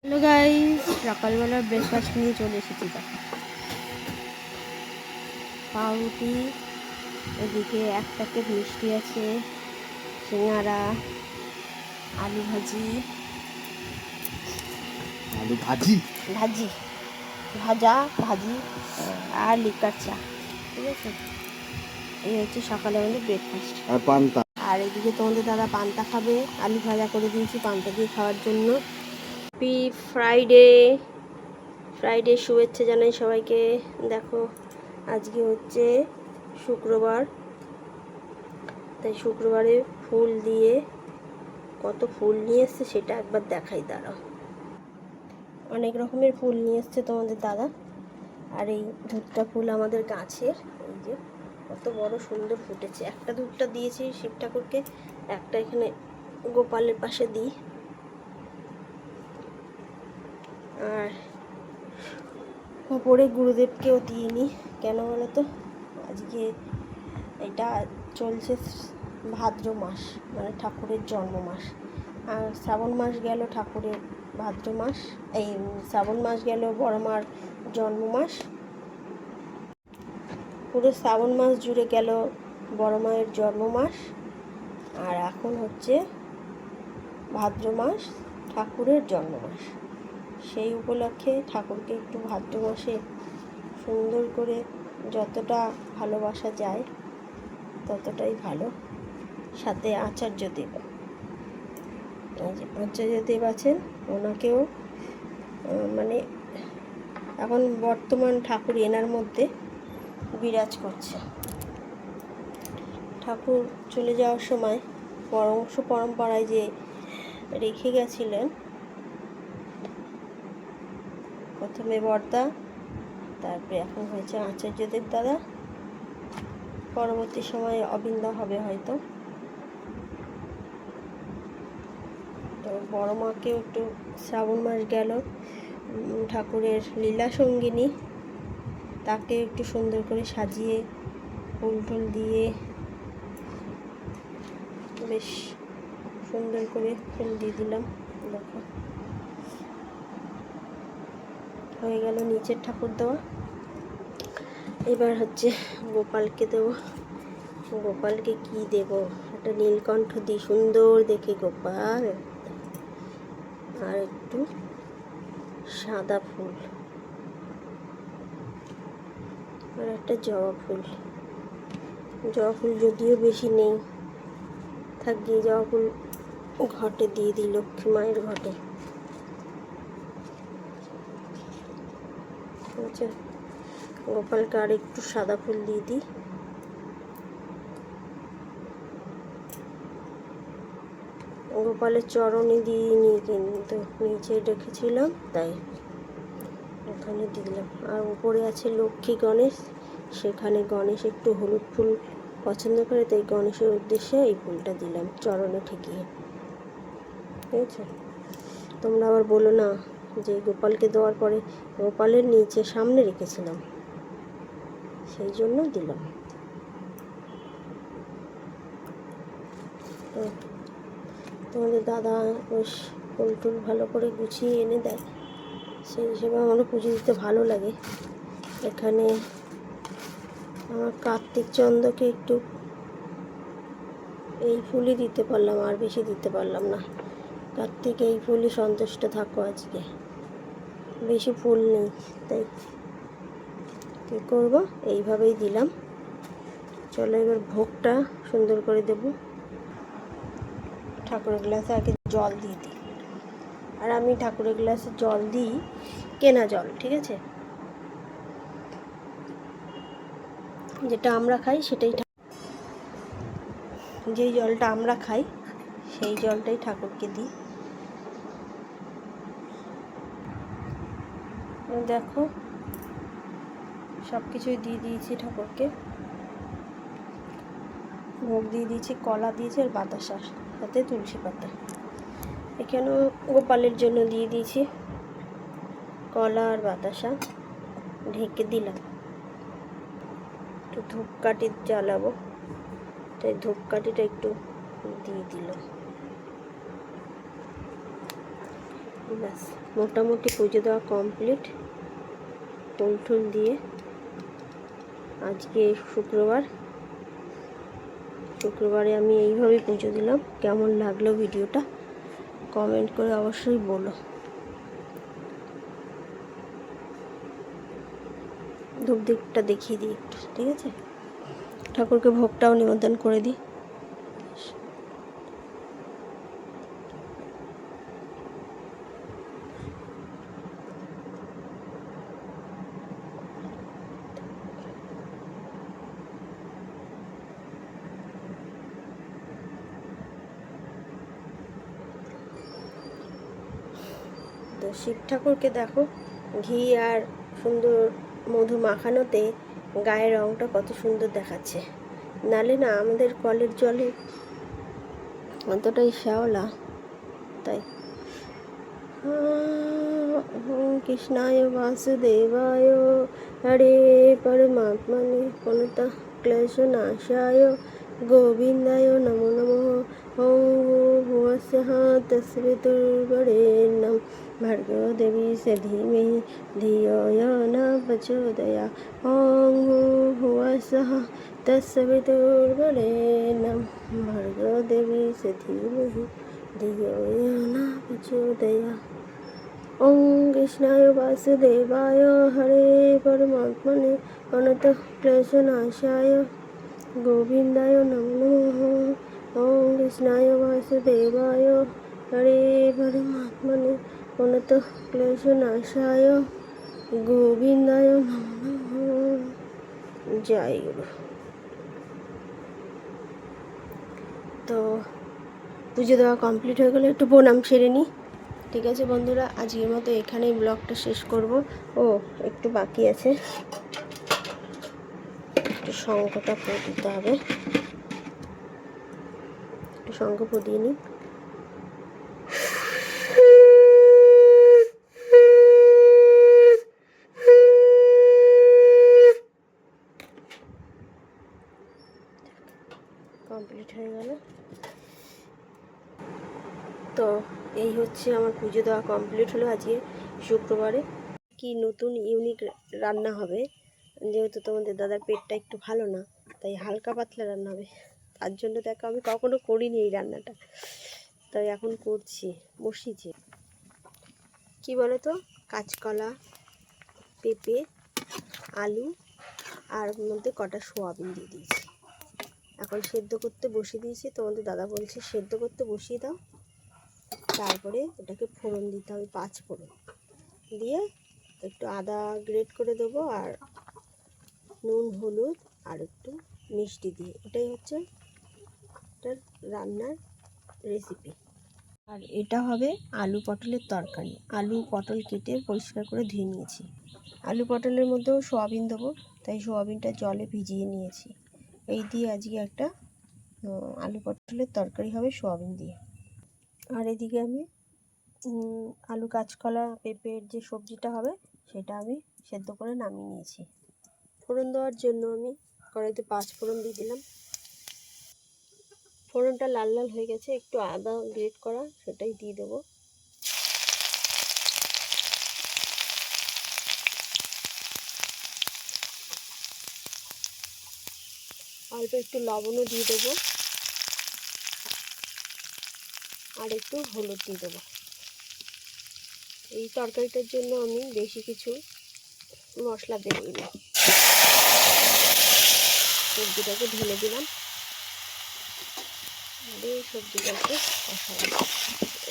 Hello guys, সকালবেলার breakfast নিয়ে চলে এসেছি। পাউরুটি, এদিকে এক প্যাকেট মিষ্টি আছে, সিঙ্গারা, আলু ভাজি ভাজি ভাজা ভাজি আর লিকার চা। ঠিক আছে, এই হচ্ছে সকালে আমাদের ব্রেকফাস্ট। আর পান্তা। আর এদিকে তোমাদের দাদা পান্তা খাবে, আলু ভাজা করে দিয়েছি পান্তা দিয়ে খাওয়ার জন্য। হ্যাপি ফ্রাইডে শুভেচ্ছা জানাই সবাইকে। দেখো, আজকে হচ্ছে শুক্রবার, তাই শুক্রবারে ফুল দিয়ে কত ফুল নিয়ে এসছে সেটা একবার দেখাই, দাঁড়াও। অনেক রকমের ফুল নিয়ে এসছে তোমাদের দাদা। আর এই ধূপটা ফুল আমাদের গাছের, এই যে কত বড় সুন্দর ফুটেছে। একটা ধূপটা দিয়েছি শিব ঠাকুরকে, একটা এখানে গোপালের পাশে দিই। আর ওপরে গুরুদেবকেও দিইনি, কেন বলো তো, আজকে এটা চলছে ভাদ্র মাস, মানে ঠাকুরের জন্ম মাস। আর শ্রাবণ মাস গেল ঠাকুরের ভাদ্র মাস, এই শ্রাবণ মাস গেল বড় মার জন্ম মাস। পুরো শ্রাবণ মাস জুড়ে গেল বড় মায়ের জন্ম মাস। আর এখন হচ্ছে ভাদ্র মাস ঠাকুরের জন্ম মাস। সেই উপলক্ষে ঠাকুরকে একটু ভাদ্র মাসে সুন্দর করে যতটা ভালোবাসা যায় ততটাই ভালো। সাথে আচার্যদেব, এই যে আচার্যদেব আছেন, ওনাকেও মানে এখন বর্তমান ঠাকুর এনার মধ্যে বিরাজ করছে। ঠাকুর চলে যাওয়ার সময় বংশ পরম্পরায় যে রেখে গেছিলেন, প্রথমে বর্দা, তারপরে এখন হয়েছে আচার্যদেব দাদা, পরবর্তী সময়ে অবিন্দা হবে হয়তো। তো বড় মাকেও একটু, শ্রাবণ মাস গেল ঠাকুরের লীলা সঙ্গিনী, তাকে একটু সুন্দর করে সাজিয়ে ফুল টুল দিয়ে বেশ সুন্দর করে ফুল দিয়ে দিলাম। দেখো, হয়ে গেল নিচের ঠাকুর দেওয়া। এবার হচ্ছে গোপালকে দেবো। গোপালকে কি দেব, একটা নীলকণ্ঠ দিই সুন্দর দেখে গোপাল, আর একটু সাদা ফুল, আর একটা জবা ফুল। জবা ফুল যদিও বেশি নেই, থাক গিয়ে জবা ফুল ঘটে দিয়ে দিই, লক্ষ্মী মায়ের ঘটে। আচ্ছা, গোপালকে আর একটু সাদা ফুল দিয়ে দিই। গোপালের চরণে দিইনি, কিন্তু নিচে রেখেছিলাম তাই ওখানে দিলাম। আর উপরে আছে লক্ষ্মী গণেশ, সেখানে গণেশ একটু হলুদ ফুল পছন্দ করে, তাই গণেশের উদ্দেশ্যে এই ফুলটা দিলাম চরণে ঠেকিয়ে। ঠিক আছে, তোমরা আবার বলো না যে গোপালকে দেওয়ার পরে গোপালের নিচে সামনে রেখেছিলাম, সেই জন্য দিলাম। তোমাদের দাদা বেশ ফুল টুল ভালো করে গুছিয়ে এনে দেয়, সেই হিসেবে আমারও পুজো দিতে ভালো লাগে। এখানে আমার কার্তিক চন্দ্রকে একটু এই ফুলই দিতে পারলাম, আর বেশি দিতে পারলাম না। কার্তিক এই ফুলই সন্তুষ্ট থাকো, আজকে বেশি ফুল নেই, তাই কী করবো, এইভাবেই দিলাম। চলো এবার ভোগটা সুন্দর করে দেব। ঠাকুরের গ্লাসে আগে জল দিয়ে দিই, আর আমি ঠাকুরের গ্লাসে জল দিই কেনা জল, ঠিক আছে, যেটা আমরা খাই সেটাই, যেই জলটা আমরা খাই সেই জলটাই ঠাকুরকে দিই। দেখো, সব কিছুই দিয়ে দিয়েছি ঠাকুরকে, ভোগ দিয়ে দিয়েছি, কলা দিয়েছি আর বাতাসা, সাথে তুলসী পাতা। এখানেও গোপালের জন্য দিয়ে দিয়েছি কলা আর বাতাসা, ঢেকে দিলাম। একটু ধূপকাঠি জ্বালাবো, তাই ধূপকাঠিটা একটু দিয়ে দিলাম। ব্যাস মোটামুটি পুজো দেওয়া কমপ্লিট। ফুল টুল দিয়ে আজকে শুক্রবারে আমি এইভাবে পুজো দিলাম। কেমন লাগলো ভিডিওটা কমেন্ট করে অবশ্যই বলো। ধূপ দিকটা দেখিয়ে দিই একটু, ঠিক আছে? ঠাকুরকে ভোগটাও নিবেদন করে দিই। তো শিব ঠাকুরকে দেখো ঘি আর সুন্দর মধু মাখানোতে গায়ের রঙটা কত সুন্দর দেখাচ্ছে। নালে না আমাদের কলের জলে অতটাই শ্যাওলা, তাই কৃষ্ণায় বাসুদেবায় হরে পরমাত্মনে প্রণত ক্লেশনাশায় গোবিন্দায় নমো নমঃ। ওং ভুবস্সঃ তস্বিতুর্বরেণ্যং ভর্গো দেবীস্য ধীমহি ধিयो यो न प्रचोदयात्। ওং ভুবস্সঃ তস্বিতুর্বরেণ্যং ভর্গো দেবীস্য ধীমহি ধিयो यो न प्रचोदयात्। ওং কৃষ্ণায় বাসুদেবায় হরে পরমাত্মনে প্রণত ক্লেশনাশায় গোবিন্দায় নমো নমঃ। ওং কৃষ্ণায় বাসুদেবায় হরে পরমাত্মনে প্রণত ক্লেশনাশায় গোবিন্দায় নমো নমঃ। জয় গুরু। তো পুজো দেওয়া কমপ্লিট হয়ে গেলে একটু প্রণাম সেরে নিই। ঠিক আছে বন্ধুরা, আজকের মতো এখানেই ব্লগটা শেষ করব। ও একটু বাকি আছে, একটু শঙ্খটা দিতে হবে, একটু শঙ্খ দিয়ে নিই। কমপ্লিট হয়ে গেল। তো এই হচ্ছে আমার পুজো দেওয়া কমপ্লিট হলো আজকে শুক্রবারে। কি নতুন ইউনিক রান্না হবে, যেহেতু তোমাদের দাদার পেটটা একটু ভালো না, তাই হালকা পাতলা রান্না হবে। তার জন্য দেখো আমি কখনো করিনি এই রান্নাটা, তাই এখন করছি, বসিয়েছি। কি বলো তো, কাঁচকলা, পেঁপে, আলু আর মধ্যে কটা সোয়াবিন দিয়ে দিয়েছি। এখন সেদ্ধ করতে বসিয়ে দিয়েছি। তোমাদের দাদা বলছে সেদ্ধ করতে বসিয়ে দাও, তারপরে ওটাকে ফোড়ন দিতে হবে, 5 ফোড়ন দিয়ে একটু আদা গ্রেট করে দেবো, আর নুন হলুদ আর একটু মিষ্টি দিয়ে। এটাই হচ্ছে এটার রান্নার রেসিপি। আর এটা হবে আলু পটলের তরকারি। আলু পটল কেটে পরিষ্কার করে ধুয়ে নিয়েছি। আলু পটলের মধ্যেও সোয়াবিন দেবো, তাই সোয়াবিনটা জলে ভিজিয়ে নিয়েছি। এই দিয়ে আজকে একটা আলু পটলের তরকারি হবে সোয়াবিন দিয়ে। আর এদিকে আমি আলু, কাঁচকলা, পেঁপের যে সবজিটা হবে সেটা আমি সেদ্ধ করে নামিয়ে নিয়েছি। ফোড়ন দেওয়ার জন্য আমি কড়াইতে 5 ফোড়ন দিয়ে দিলাম। ফোড়নটা লাল লাল হয়ে গেছে, একটু আদা গ্রেট করা সেটাই দিয়ে দেবো। অল্প একটু লবণও দিয়ে দেবো, আর একটু হলুদ দিয়ে দেবো। এই তরকারিটার জন্য আমি বেশি কিছু মশলা দিই না। সবজিটাকে ঢেলে দিলাম, দিয়ে সবজিটাকে কষাবো।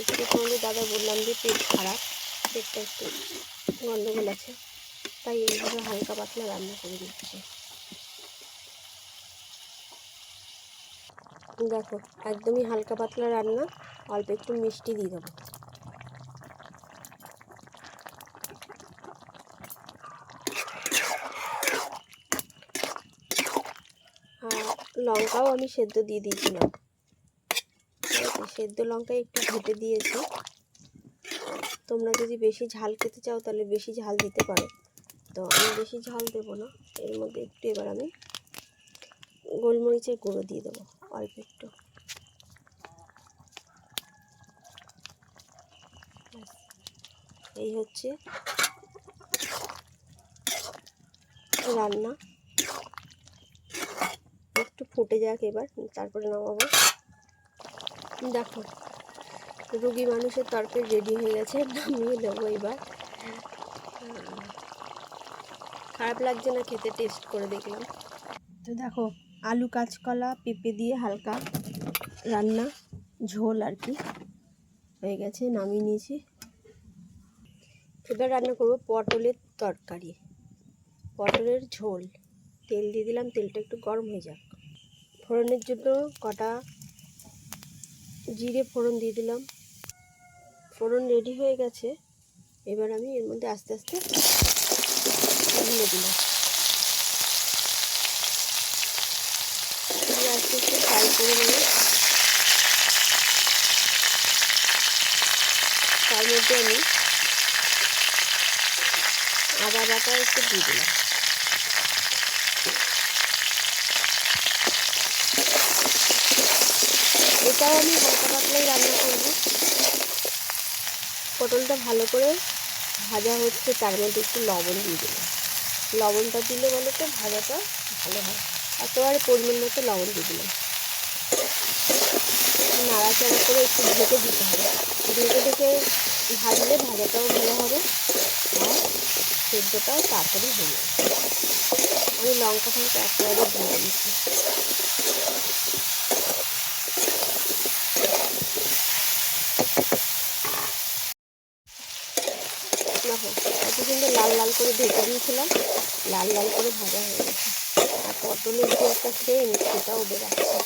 একটু তোমাদের দাদা বললাম যে পেট খারাপ, পেটটা একটু গন্ডগোল আছে, তাই এইভাবে হালকা পাতলা রান্না করে দিচ্ছি। দেখো একদমই হালকা পাতলা রান্না, অল্প একটু মিষ্টি দিয়ে দেবো। আর লঙ্কাও আমি সেদ্ধ দিয়ে দিয়েছিলাম, সেদ্ধ লঙ্কায় একটু ঘেটে দিয়েছি। তোমরা যদি বেশি ঝাল খেতে চাও তাহলে বেশি ঝাল দিতে পারো, তো আমি বেশি ঝাল দেবো না। এর মধ্যে একটু এবার আমি গোলমরিচের গুঁড়ো দিয়ে দেবো, অল্প একটু। এই হচ্ছে রান্না। একটু ফুটে যাক এবার, তারপরে নামাবো। দেখো রুগী মানুষের তরকারি রেডি হয়ে গেছে, নামিয়ে দেবো এবার। খারাপ লাগছে না খেতে, টেস্ট করে দেখলাম। তো দেখো আলু কাঁচকলা পেঁপে দিয়ে হালকা রান্না, ঝোল আর কি হয়ে গেছে, নামিয়ে নিয়েছি। এবার রান্না করব পটলের তরকারি, পটলের ঝোল। তেল দিয়ে দিলাম, তেলটা একটু গরম হয়ে যাক। ফোড়নের জন্য কটা জিরে ফোড়ন দিয়ে দিলাম। ফোড়ন রেডি হয়ে গেছে, এবার আমি এর মধ্যে আস্তে আস্তে ঢেলে দিলাম। আস্তে আস্তে ফ্রাই করে নেব। তার মধ্যে আমি আদা বাটা একটু দিয়ে দিলাম। এটাও আমি হালকা পাতলাই রান্না করব। পটলটা ভালো করে ভাজা হচ্ছে, তার মধ্যে একটু লবণ দিয়ে দিলাম। লবণটা দিলে বলে তো ভাজাটা ভালো হয়, একেবারে পরিমাণ মতো লবণ দিয়ে দিলাম। নাড়াচাড়া করে একটু ঢেকে দিতে হবে। ঢেকে ঢেকে ভাজলে ভাজাটাও ভালো হবে আর সেদ্ধটাও তাড়াতাড়ি হয়ে যাবে। আমি লঙ্কা ফঙ্কা একেবারে দিয়ে দিয়েছি। দেখো এত সুন্দর লাল লাল করে ঢেকে দিয়েছিলাম, লাল লাল করে ভাজা হয়ে গেছে। আর পটলের যে একটা সেন্ট সেটাও বেরাচ্ছে,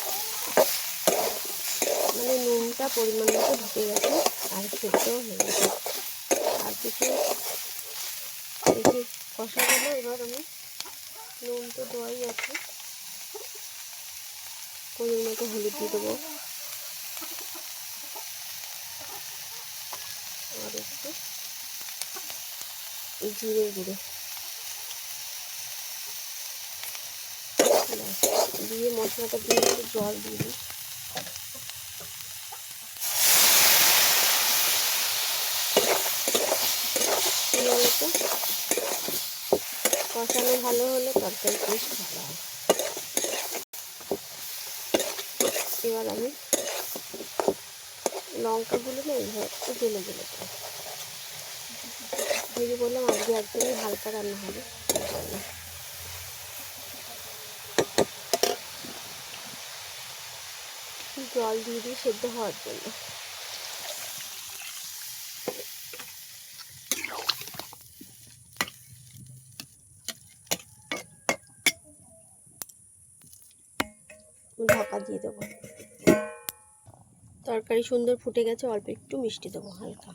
মানে নুনটা পরিমাণ মতো ঢুকে গেছে আর সেদ্ধও হয়ে গেছে। আর কিছু বেশি কষা গেল। এবার আমি নুন তো দেওয়াই আছে, পরিমাণ মতো হলুদ দিয়ে দেবো আর একটু জিরে গুঁড়ো দিয়ে মশলাটা দিয়ে একটু জল দিয়ে দিই। বলতো কষানো ভালো হলে তরকারি টেস্ট ভালো হয়। এবার আমি লঙ্কাগুলো না এইভাবে একটু গেলে গেলে ভেজে বললাম আজকে একদমই হালকা রান্না হবে, জল দিয়ে দিই সেদ্ধ হওয়ার জন্য। ঢাকা দিয়ে দেবো। তরকারি সুন্দর ফুটে গেছে, অল্প একটু মিষ্টি দেবো হালকা।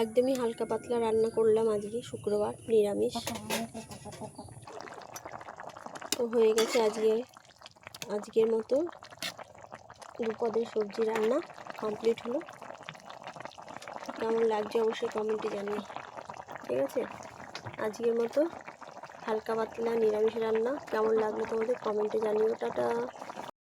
একদমই হালকা পাতলা রান্না করলাম আজকে, শুক্রবার নিরামিষ। তো হয়ে গেছে আজকের মতো দুপদের সবজি রান্না কমপ্লিট হলো। কেমন লাগছে অবশ্যই কমেন্টে জানিও। ঠিক আছে, আজকের মতো হালকা পাতলা নিরামিষ রান্না কেমন লাগলো তোমাদের কমেন্টে জানিও। টাটা।